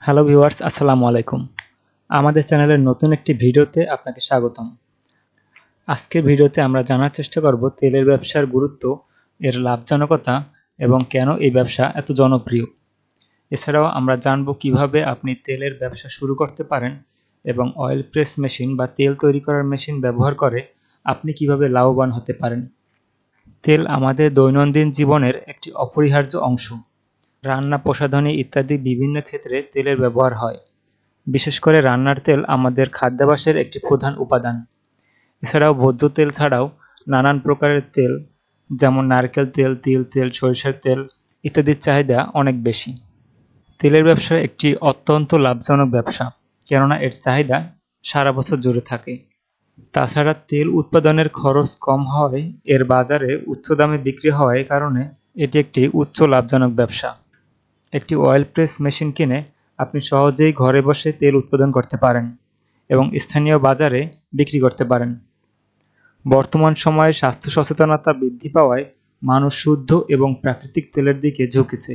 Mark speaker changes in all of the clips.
Speaker 1: Hello viewers, আসসালামু আলাইকুম। আমাদের চ্যানেলের নতুন একটি ভিডিওতে আপনাকে স্বাগতম। আজকের ভিডিওতে আমরা জানার চেষ্টা করব তেলের ব্যবসার গুরুত্ব, এর লাভজনকতা এবং কেন এই ব্যবসা এত জনপ্রিয়। এছাড়াও আমরা জানব কিভাবে আপনি তেলের ব্যবসা শুরু করতে পারেন এবং অয়েল প্রেস মেশিন বা তেল তৈরি করার মেশিন ব্যবহার করে আপনি কিভাবে লাভবান হতে পারেন। তেল আমাদের দৈনন্দিন জীবনের একটি অপরিহার্য অংশ। রান্না, প্রসাধনী ইত্যাদি বিভিন্ন ক্ষেত্রে তেলের ব্যবহার হয়। বিশেষ করে রান্নার তেল আমাদের খাদ্যাভ্যাসের একটি প্রধান উপাদান। এছাড়াও ভোজ্য তেল ছাড়াও নানান প্রকারের তেল, যেমন নারকেল তেল, তিল তেল, সরিষার তেল ইত্যাদির চাহিদা অনেক বেশি। তেলের ব্যবসা একটি অত্যন্ত লাভজনক ব্যবসা, কেননা এর চাহিদা সারা বছর জুড়ে থাকে। তাছাড়া তেল উৎপাদনের খরচ কম হওয়ায় এর বাজারে উচ্চ দামে বিক্রি হওয়ার কারণে এটি একটি উচ্চ লাভজনক ব্যবসা। একটি অয়েল প্রেস মেশিন কিনে আপনি সহজেই ঘরে বসে তেল উৎপাদন করতে পারেন এবং স্থানীয় বাজারে বিক্রি করতে পারেন। বর্তমান সময়ে স্বাস্থ্য সচেতনতা বৃদ্ধি পাওয়ায় মানুষ শুদ্ধ এবং প্রাকৃতিক তেলের দিকে ঝুঁকেছে।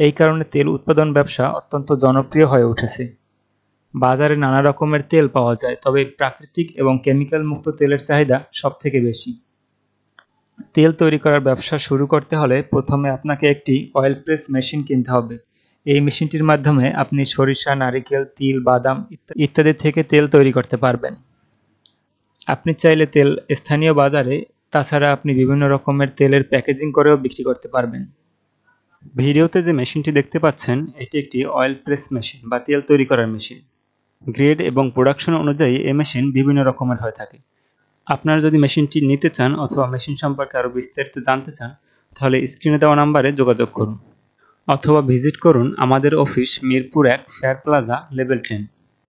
Speaker 1: এই কারণে তেল উৎপাদন ব্যবসা অত্যন্ত জনপ্রিয় হয়ে উঠেছে। বাজারে নানা রকমের তেল পাওয়া যায়, তবে প্রাকৃতিক এবং কেমিক্যাল মুক্ত তেলের চাহিদা সবথেকে বেশি। তেল তৈরি করার ব্যবসা শুরু করতে হলে প্রথমে আপনাকে একটি অয়েল প্রেস মেশিন কিনতে হবে। এই মেশিনটির মাধ্যমে আপনি সরিষা, নারিকেল, তিল, বাদাম ইত্যাদি থেকে তেল তৈরি করতে পারবেন। আপনি চাইলে তেল স্থানীয় বাজারে, তাছাড়া আপনি বিভিন্ন রকমের তেলের প্যাকেজিং করেও বিক্রি করতে পারবেন। ভিডিওতে যে মেশিনটি দেখতে পাচ্ছেন, এটি একটি অয়েল প্রেস মেশিন বা তেল তৈরি করার মেশিন। গ্রেড এবং প্রোডাকশন অনুযায়ী এই মেশিন বিভিন্ন রকমের হয়ে থাকে। আপনারা যদি মেশিনটি নিতে চান অথবা মেশিন সম্পর্কে আরও বিস্তারিত জানতে চান, তাহলে স্ক্রিনে দেওয়া নাম্বারে যোগাযোগ করুন অথবা ভিজিট করুন আমাদের office Mirpur 1, fair plaza, level 10।